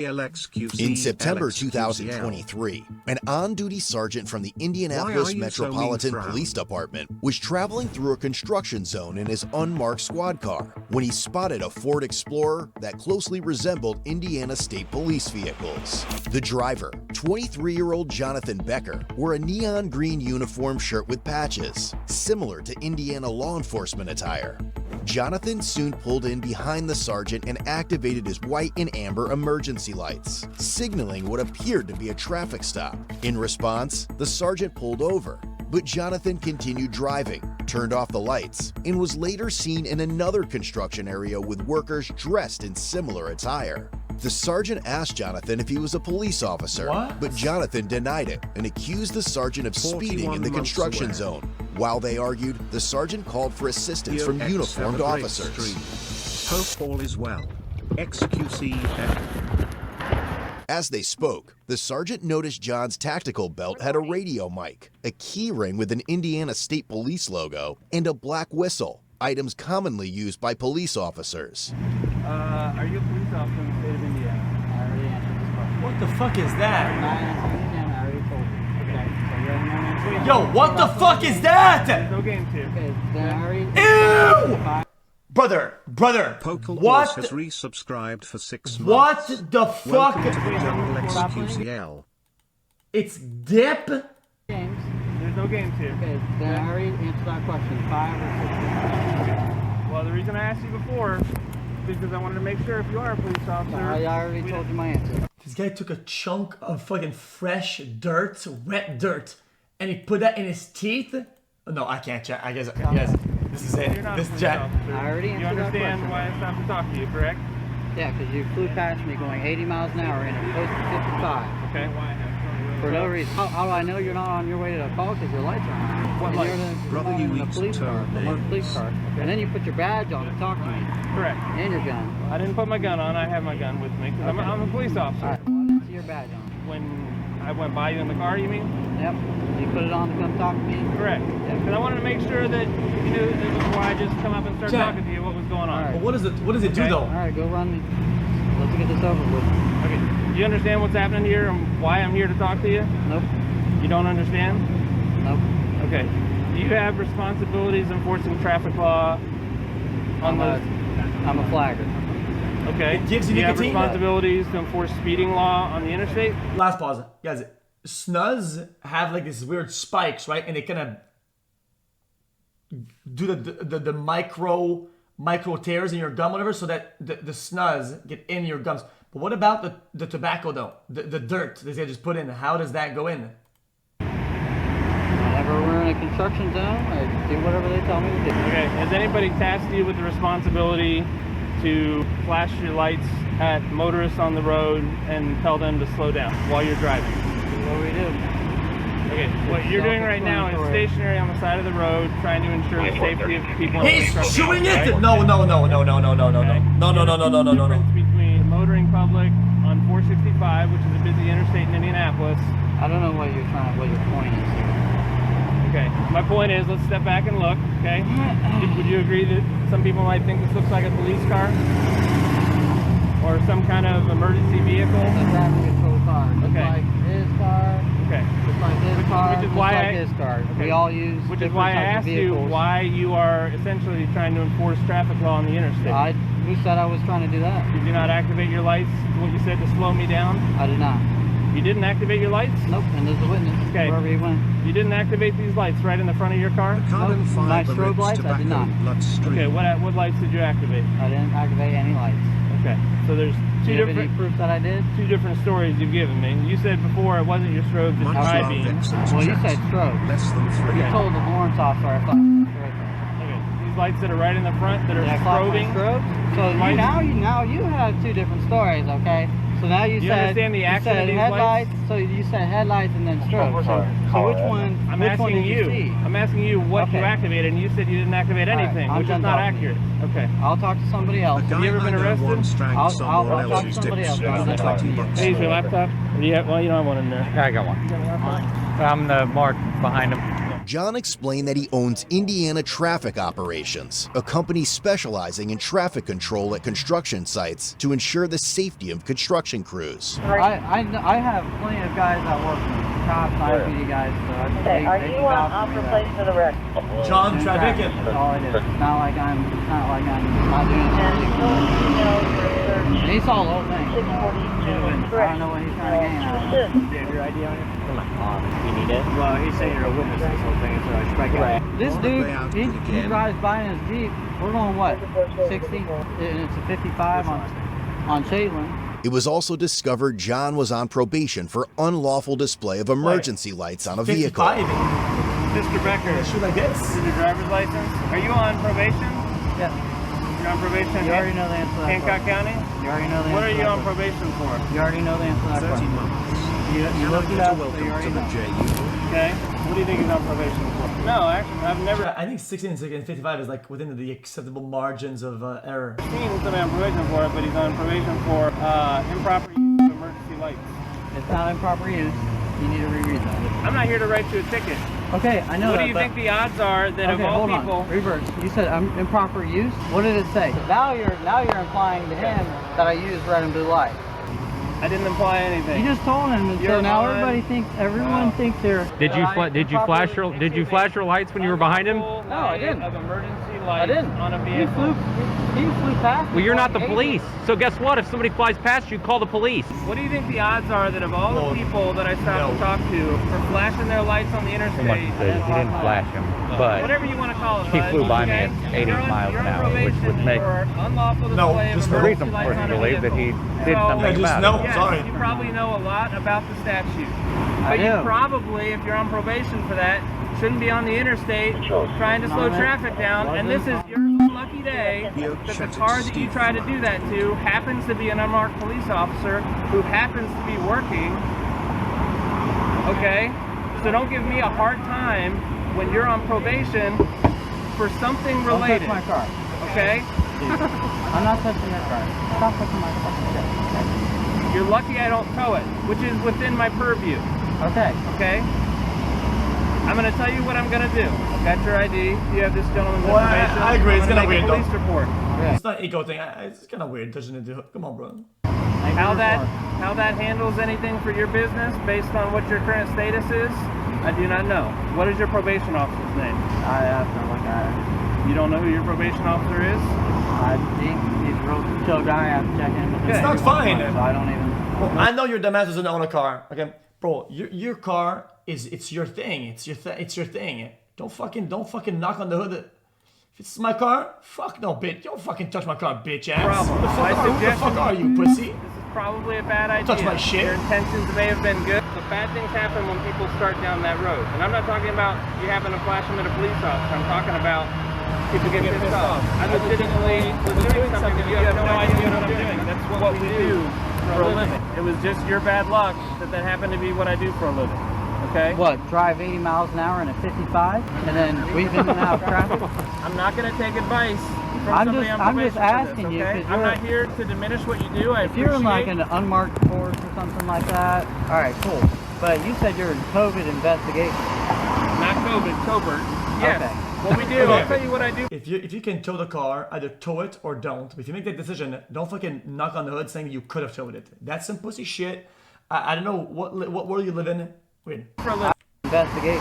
xQc, In September xQcl. 2023, an on-duty sergeant from the Indianapolis Metropolitan Police Department was traveling through a construction zone in his unmarked squad car when he spotted a Ford Explorer that closely resembled Indiana State Police vehicles. The driver, 23-year-old Jonathan Becker, wore a neon green uniform shirt with patches, similar to Indiana law enforcement attire. Jonathan soon pulled in behind the sergeant and activated his white and amber emergency lights, signaling what appeared to be a traffic stop. In response, the sergeant pulled over, but Jonathan continued driving, turned off the lights, and was later seen in another construction area with workers dressed in similar attire. The sergeant asked Jonathan if he was a police officer, but Jonathan denied it and accused the sergeant of speeding in the construction zone. While they argued, the sergeant called for assistance from uniformed officers. Hope all is well. xQc. As they spoke, the sergeant noticed John's tactical belt had a radio mic, a key ring with an Indiana State Police logo, and a black whistle, items commonly used by police officers. Are you a police officer in the state of Indiana? I already answered this question. What the fuck is that? I'm not answering again. I already told you. Okay. So you're in no answer. Yo, what the fuck is that? There's no games here. Okay, then I already. Ew! Brother, Pokal what? has resubscribed for 6 months. What the fuck? Welcome to the jungle xQcl. It's dip? Games. There's no games here. Okay, then I already answered that question. 5 or 6. Okay. Well, the reason I asked you before is because I wanted to make sure if you are a police officer. I already told you my answer. This guy took a chunk of fucking fresh dirt, wet dirt, and he put that in his teeth? No, I can't check. I guess this is it. You're not This a police Jack. officer. I already answered You that understand question. why I stopped to talk to you, correct? Yeah, because you flew past me going 80 miles an hour in a close to 55. Okay. For no reason. How do I know you're not on your way to a call because your lights are on? What And lights? you're Brother, in you a need to police car, turn a marked police car. And then you put your badge on to talk to me. Correct. And your gun. I didn't put my gun on. I have my gun with me because I'm a police officer. Alright, well, I didn't see your badge on. When I went by you in the car, you mean? Yep. You put it on to come talk to me? Correct. Yeah. Because I wanted to make sure that you knew that was why I just come up and start Jack. talking to you what was going on. Alright. But what does it do Okay. though? Alright, go run me. Let's get this over with. Okay. Do you understand what's happening here and why I'm here to talk to you? Nope. You don't understand? Nope. Okay. Do you have responsibilities enforcing traffic law on those? I'm a flagger. Okay. It gives you Do you have nicotine? responsibilities to enforce speeding law on the interstate? Last pause. Guys, snus have like these weird spikes, right? And they kind of do the micro tears in your gum, whatever, so that the snus get in your gums. But what about the tobacco though? The dirt they just put in, how does that go in? Whenever we're in a construction zone, I do whatever they tell me to do. Okay. Has anybody tasked you with the responsibility to flash your lights at motorists on the road and tell them to slow down while you're driving? What do we do? Okay, what you're doing right now is stationary on the side of the road, trying to ensure the safety of people. He's in the chewing right? it! No. Okay. No. Difference between the motoring public on 465, which is a busy interstate in Indianapolis. I don't know what your point is here. Okay, my point is, let's step back and look. Okay, would you agree that some people might think this looks like a police car or some kind of emergency vehicle? It's a traffic control car. Just Okay. like his car. Okay. Just like his car. Which is just why like I- his car. okay. We all use Which is different why I types of asked you vehicles. why you are essentially trying to enforce traffic law on the interstate. Who said I was trying to do that? Did you not activate your lights? What you said to slow me down? I did not. You didn't activate your lights? Nope. And there's a witness. Okay. Wherever he went. You didn't activate these lights right in the front of your car? Carbon Nope. My fiber strobe rich lights, I tobacco did not. bloodstream. Okay, what lights did you activate? I didn't activate any lights. Okay, so there's Do two you have any different proof that I did? stories you've given me. You said before it wasn't your strobe, it's Much high love, beam. excellent Well, you chat. said strobe. Less than 3. You told the warrants officer I thought right there. Okay, these lights that are right in the front that are Did I clock my strobing. strobe? So Lights- now you have two different stories, okay? So now you You said understand the action you of said these headlights. lights? So you said headlights and then strobe. So which one? I'm which one asking did you see? you. I'm asking you what you Okay. activated, and you said you didn't activate All right, anything, I'm which is done not talking. accurate. Okay. I'll talk to somebody else. A guy you ever I been know arrested? once drank I'll someone talk to else's somebody dick else. suit I'm for not talking 20 to you. bucks. Hey, is your laptop? Well, you don't have one in there. Yeah, I got one. You got a laptop? I'm the mark behind him. John explained that he owns Indiana Traffic Operations, a company specializing in traffic control at construction sites to ensure the safety of construction crews. I have plenty of guys that work with me, cops, IPD guys. So Okay, are you on place for the wreck? John Traffic. That's all it is. It's not like I'm not doing it. He saw the whole thing. 642. I don't know what he's trying to gain out of it. Do you have your ID on you? Come on. You need it? Well, he's saying you're a witness to this whole thing, so I strike out. This dude, he drives by in his Jeep. We're going what? 60? And it's a 55 on Caitlin. It was also discovered John was on probation for unlawful display of emergency lights on a vehicle. 55. Mr. Becker, Shoot like this. is your driver's license? Are you on probation? Yeah. You're on probation? You already know the answer to that Hancock question. County? You already know the answer What are to you that on question. probation for? You already know the answer to that 30 question. months. You looked it up, so you already know. Okay. What do you think he's on probation for? No, actually, I've never I think 16 and 55 is like within the acceptable margins of error. seen somebody on probation for it, but he's on probation for improper use of emergency lights. It's not improper use. You need to reread that. I'm not here to write you a ticket. Okay, I know What that, do you but- think the odds are that of Okay, all hold people... on. Reverse. You said improper use. What did it say? Now you're implying to him that I used red and blue light. I didn't imply anything. You just told him, and so You're now on- everyone thinks they're. Did you flash your lights when you were behind him? No, I didn't. Of emergency I lights didn't. on a He vehicle. flew past. Well, you're not the me. police. So guess what? If somebody flies past you, call the police. What do you think the odds are that of all Well, the people that I stopped to talk to for flashing their lights on the interstate? He didn't flash him, but Whatever you want to call it. he bud, flew by me okay? at 80 You're on- miles you're an on hour, which probation would make for unlawful No, display of just emergency reason lights for us on to a believe that he vehicle. did So- something just about no. it. Yes, Sorry. you probably know a lot about the statute. I But you do. probably, if you're on probation for that, shouldn't be on the interstate trying to slow traffic down. And this is your lucky day that the car that you try to do that to happens to be an unmarked police officer who happens to be working. Okay? So don't give me a hard time when you're on probation for something Don't touch related. my car. Okay? I'm not touching your car. Stop touching my fucking shit. You're lucky I don't tow it, which is within my purview. Okay. Okay? I'm going to tell you what I'm going to do. I've got your ID. You have this gentleman's Well, information. I agree. It's I'm gonna kinda make a weird, police report. It's not an ego thing. It's kind of weird touching it. Come on, bro. How that handles anything for your business based on what your current status is, I do not know. What is your probation officer's name? I have to look at it. You don't know who your probation officer is? He's a real chill guy. I have to check in with him. It's not fine. So I don't even. Well, I know your dumbass doesn't own a car. Okay, bro, your car it's your thing. It's your thing. Don't fucking knock on the hood. If it's my car, fuck no, bitch. Don't fucking touch my car, bitch ass. Problem. Who the My fuck suggestion- are you, pussy? This is probably a bad idea. touch my shit. Your intentions may have been good, but bad things happen when people start down that road. And I'm not talking about you having to flash them at a police officer. I'm talking about people get pissed off. I legitimately was doing something that you have no idea what I'm doing. That's what we do for a living. It was just your bad luck that happened to be what I do for a living. Okay? What? Drive 80 miles an hour in a 55, and then we've been in and out of traffic. I'm not going to take advice from I'm somebody just- on I'm just probation for asking this, you, okay? 'cause I'm you're- not here to diminish what you do. I If you're in like appreciate- an unmarked force or something like that, all right, cool. But you said you're in COVID investigation. Not COVID, covert. Yes. Okay. What we do, I'll tell you what I do. If you can tow the car, either tow it or don't. But if you make that decision, don't fucking knock on the hood saying you could have towed it. That's some pussy shit. I don't know what world you live in. Wait. For a living. Investigation.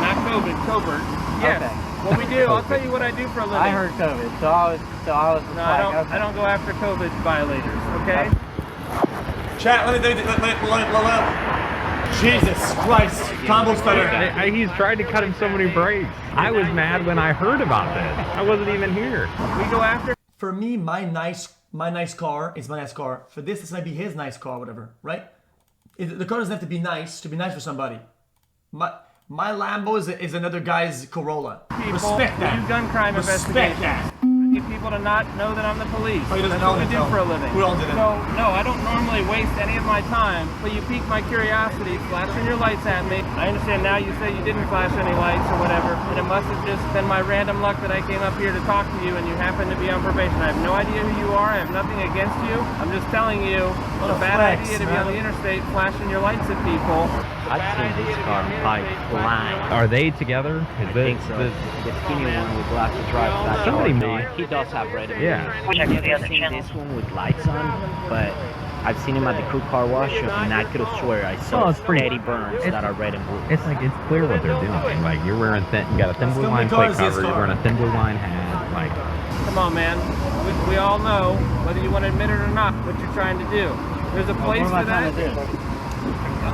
Not COVID, covert. Yes. Okay. What we do, I'll tell you what I do for a living. I heard COVID, so I was just No, like, okay. I don't go after COVID violators, okay? Chat, let Jesus Christ. Combo's better. He's tried to cut him so many breaks. I was mad when I heard about this. I wasn't even here. We go after For me, my nice car is my nice car. For this might be his nice car, whatever, right? The car doesn't have to be nice for somebody. My Lambo is another guy's Corolla. people Respect who that. do gun crime Respect investigations. that. I need people to not know that I'm the police. Oh, he doesn't That's know what we that, do no. for a living. Who owns it then? No, I don't normally waste any of my time, but you piqued my curiosity, flashing your lights at me. I understand now you say you didn't flash any lights or whatever, and it must have just been my random luck that I came up here to talk to you and you happen to be on probation. I have no idea who you are. I have nothing against you. I'm just telling you, it's a bad flex, idea to be on the man. interstate flashing your lights at people. I've seen this car like blind. Are they together? I think so. The skinny one with glasses drives that. Somebody car. made- He does have red and blue. Yeah. I've never seen this one with lights on, but I've seen him at the crew car wash, and I could have swear I saw it's pretty- steady burns that are red and blue. It's like, it's clear what they're doing. Like, you're wearing thin, you got a thin blue line plate cover, you're wearing a thin blue line hat. Like, Come on, man. We all know, whether you want to admit it or not, what you're trying to do. There's a place What am I for trying that. to do?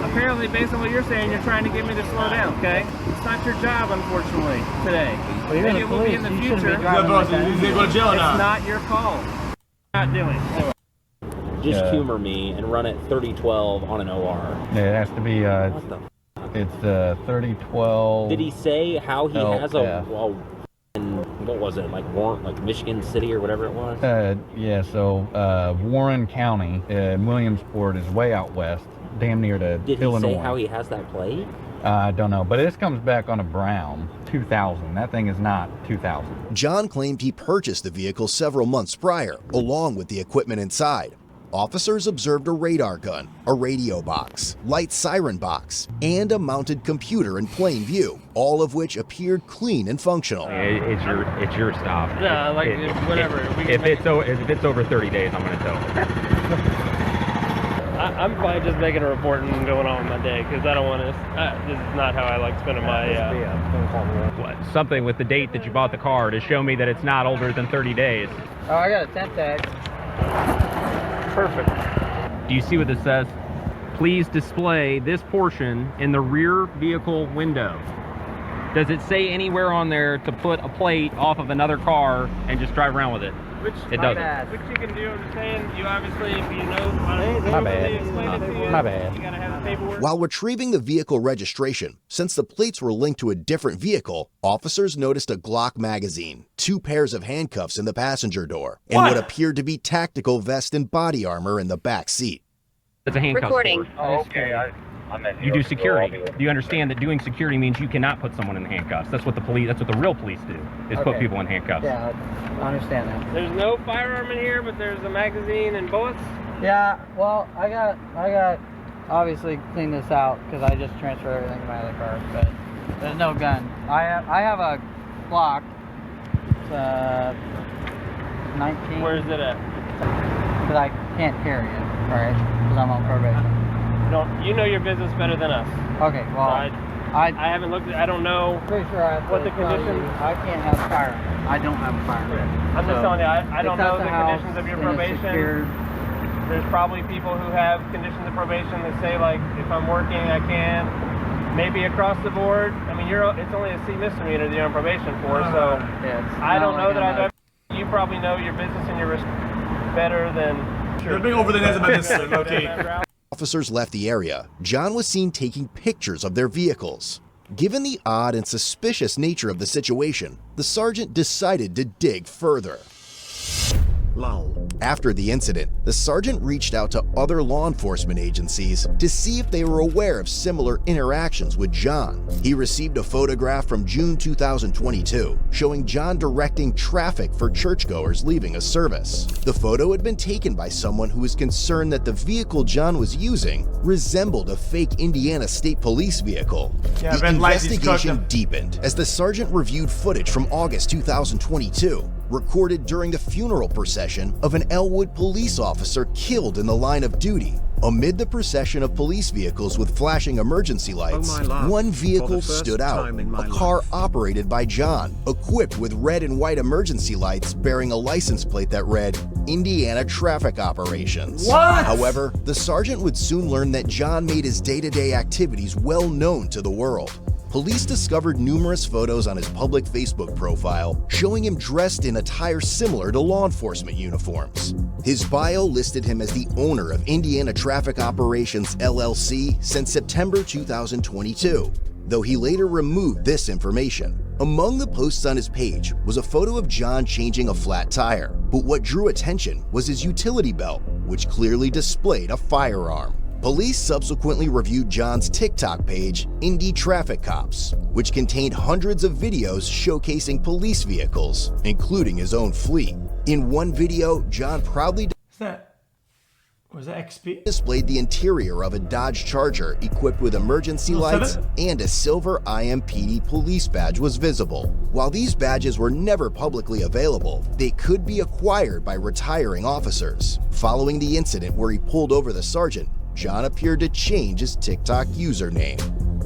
Apparently, based on what you're saying, you're trying to get me to slow down, okay? It's not your job, unfortunately, today. Well, you're Maybe the it will be in police. the You shouldn't be future. driving like that. He's gonna go to jail It's now. not your call. Not doing. Anyway. Just humor me and run it 30-12 on an OR. It has to be, What the? it's 3012. Did he say how he Oh, has yeah. what was it, like Warren, like Michigan City or whatever it was? Yeah, so Warren County, Williamsport is way out west, damn near to Did he Illinois. say how he has that plate? I don't know, but this comes back on a Brown 2000. That thing is not 2000. John claimed he purchased the vehicle several months prior, along with the equipment inside. Officers observed a radar gun, a radio box, light siren box, and a mounted computer in plain view, all of which appeared clean and functional. it's your stop. Yeah, like, whatever. If it's over 30 days, I'm gonna tow. I'm probably just making a report and going on with my day because I don't want to. This is not how I like spending my. Something with the date that you bought the car to show me that it's not older than 30 days. Oh, I got a temp tag. Perfect. Do you see what this says? Please display this portion in the rear vehicle window. Does it say anywhere on there to put a plate off of another car and just drive around with it? It doesn't. Which you can do. I'm just saying. You obviously, if you know, My bad. explain it to you. My bad. You gotta have the paperwork. While retrieving the vehicle registration, since the plates were linked to a different vehicle, officers noticed a Glock magazine, 2 pairs of handcuffs in the passenger door, and what appeared to be tactical vest and body armor in the back seat. It's a handcuff. Recording. Oh, okay. You do security. Do you understand that doing security means you cannot put someone in handcuffs? That's what the police. That's what the real police do. Is put Okay. people in handcuffs. Yeah, I understand that. There's no firearm in here, but there's a magazine and bullets. Yeah, well, I got obviously clean this out because I just transferred everything to my other car, but there's no gun. I have a Glock. It's 19. Where's it at? Because I can't carry it, right? Because I'm on probation. You know your business better than us. Okay, well, I haven't looked at. I don't know. pretty sure I have what to the tell conditions- you, I can't have a firearm. I don't have a firearm. I'm just So, telling you. I don't it's at know the house, conditions of your and it's probation. secured. There's probably people who have conditions of probation that say, like, if I'm working, I can. Maybe across the board. I mean, it's only a C misdemeanor that you're on probation for. So Yeah, it's I don't not know like that I've. You probably know your business and your risk better than. You're big over the net about this, okay? Officers left the area. John was seen taking pictures of their vehicles. Given the odd and suspicious nature of the situation, the sergeant decided to dig further. Lol. After the incident, the sergeant reached out to other law enforcement agencies to see if they were aware of similar interactions with John. He received a photograph from June 2022 showing John directing traffic for churchgoers leaving a service. The photo had been taken by someone who was concerned that the vehicle John was using resembled a fake Indiana State Police vehicle. Yeah, The red lights, he's investigation cooking. deepened as the sergeant reviewed footage from August 2022, recorded during the funeral procession of an Elwood police officer killed in the line of duty. Amid the procession of police vehicles with flashing emergency lights, my love. one For vehicle the first stood out, time in my a car life. operated by John, equipped with red and white emergency lights bearing a license plate that read, Indiana Traffic Operations. What? However, the sergeant would soon learn that John made his day-to-day activities well known to the world. Police discovered numerous photos on his public Facebook profile showing him dressed in attire similar to law enforcement uniforms. His bio listed him as the owner of Indiana Traffic Operations LLC since September 2022, though he later removed this information. Among the posts on his page was a photo of John changing a flat tire, but what drew attention was his utility belt, which clearly displayed a firearm. Police subsequently reviewed John's TikTok page, Indy Traffic Cops, which contained hundreds of videos showcasing police vehicles, including his own fleet. In one video, John proudly Was that XP? Displayed the interior of a Dodge Charger equipped with emergency lights, and a silver IMPD police badge was visible. While these badges were never publicly available, they could be acquired by retiring officers. Following the incident where he pulled over the sergeant, John appeared to change his TikTok username.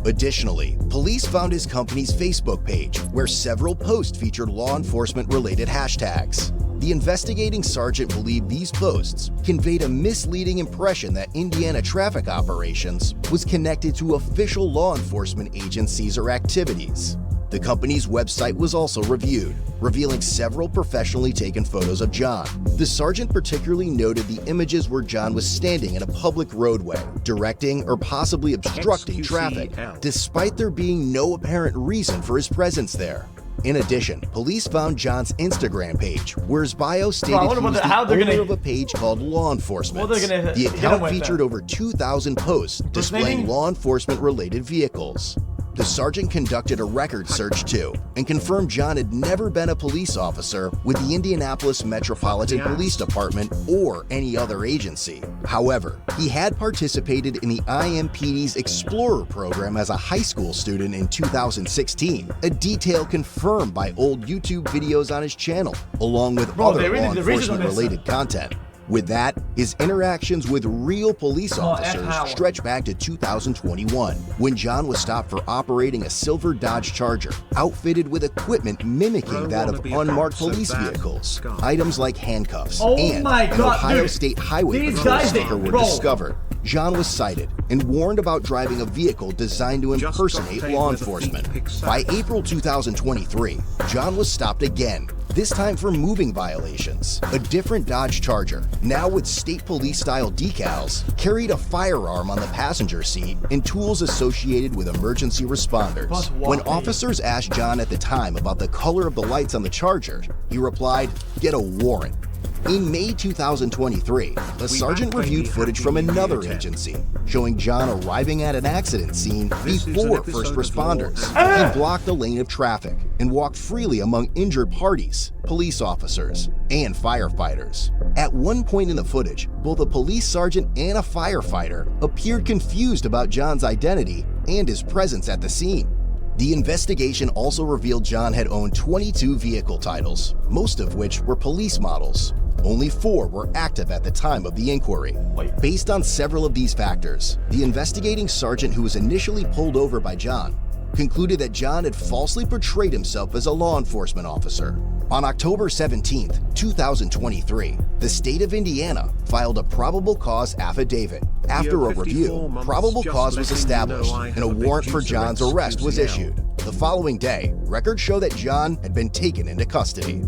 Additionally, police found his company's Facebook page, where several posts featured law enforcement-related hashtags. The investigating sergeant believed these posts conveyed a misleading impression that Indiana Traffic Operations was connected to official law enforcement agencies or activities. The company's website was also reviewed, revealing several professionally taken photos of John. The sergeant particularly noted the images where John was standing in a public roadway, directing or possibly obstructing traffic, despite there being no apparent reason for his presence there. In addition, police found John's Instagram page, where his bio stated he was the owner of a page called Law Enforcement. The account featured over 2,000 posts displaying law enforcement-related vehicles. The sergeant conducted a record search too, and confirmed John had never been a police officer with the Indianapolis Metropolitan Police Department or any other agency. However, he had participated in the IMPD's Explorer program as a high school student in 2016, a detail confirmed by old YouTube videos on his channel, along with other law enforcement-related content. With that, his interactions with real police officers stretch back to 2021, when John was stopped for operating a silver Dodge Charger, outfitted with equipment mimicking that of unmarked police vehicles. Items like handcuffs and an Ohio State Highway Patrol sticker were discovered. John was cited and warned about driving a vehicle designed to impersonate law enforcement. By April 2023, John was stopped again, this time for moving violations. A different Dodge Charger, now with state police-style decals, carried a firearm on the passenger seat and tools associated with emergency responders. When officers asked John at the time about the color of the lights on the Charger, he replied, "Get a warrant." In May 2023, a sergeant reviewed footage from another agency showing John arriving at an accident scene before first responders. He blocked a lane of traffic and walked freely among injured parties, police officers, and firefighters. At one point in the footage, both a police sergeant and a firefighter appeared confused about John's identity and his presence at the scene. The investigation also revealed John had owned 22 vehicle titles, most of which were police models. Only 4 were active at the time of the inquiry. Based on several of these factors, the investigating sergeant who was initially pulled over by John concluded that John had falsely portrayed himself as a law enforcement officer. On October 17, 2023, the state of Indiana filed a probable cause affidavit. After a review, probable cause was established and a warrant for John's arrest was issued. The following day, records show that John had been taken into custody.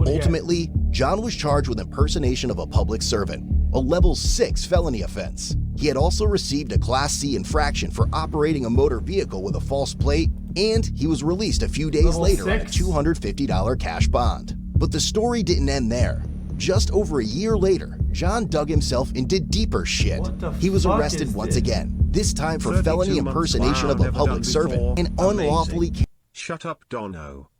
Ultimately, John was charged with impersonation of a public servant, a level 6 felony offense. He had also received a Class C infraction for operating a motor vehicle with a false plate, and he was released a few days later on a $250 cash bond. But the story didn't end there. Just over a year later, John dug himself into deeper shit. He was arrested once again, this time for felony impersonation of a public servant and unlawfully Shut up, Dono.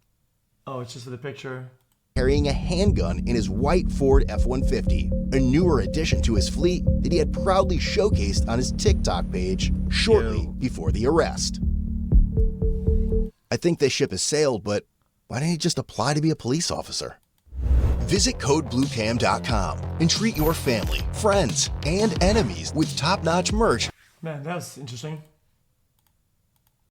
Oh, it's just the picture. Carrying a handgun in his white Ford F-150, a newer addition to his fleet that he had proudly showcased on his TikTok page shortly before the arrest. I think this ship has sailed, but why didn't he just apply to be a police officer? Visit CodeBlueCam.com and treat your family, friends, and enemies with top-notch merch. Man, that was interesting.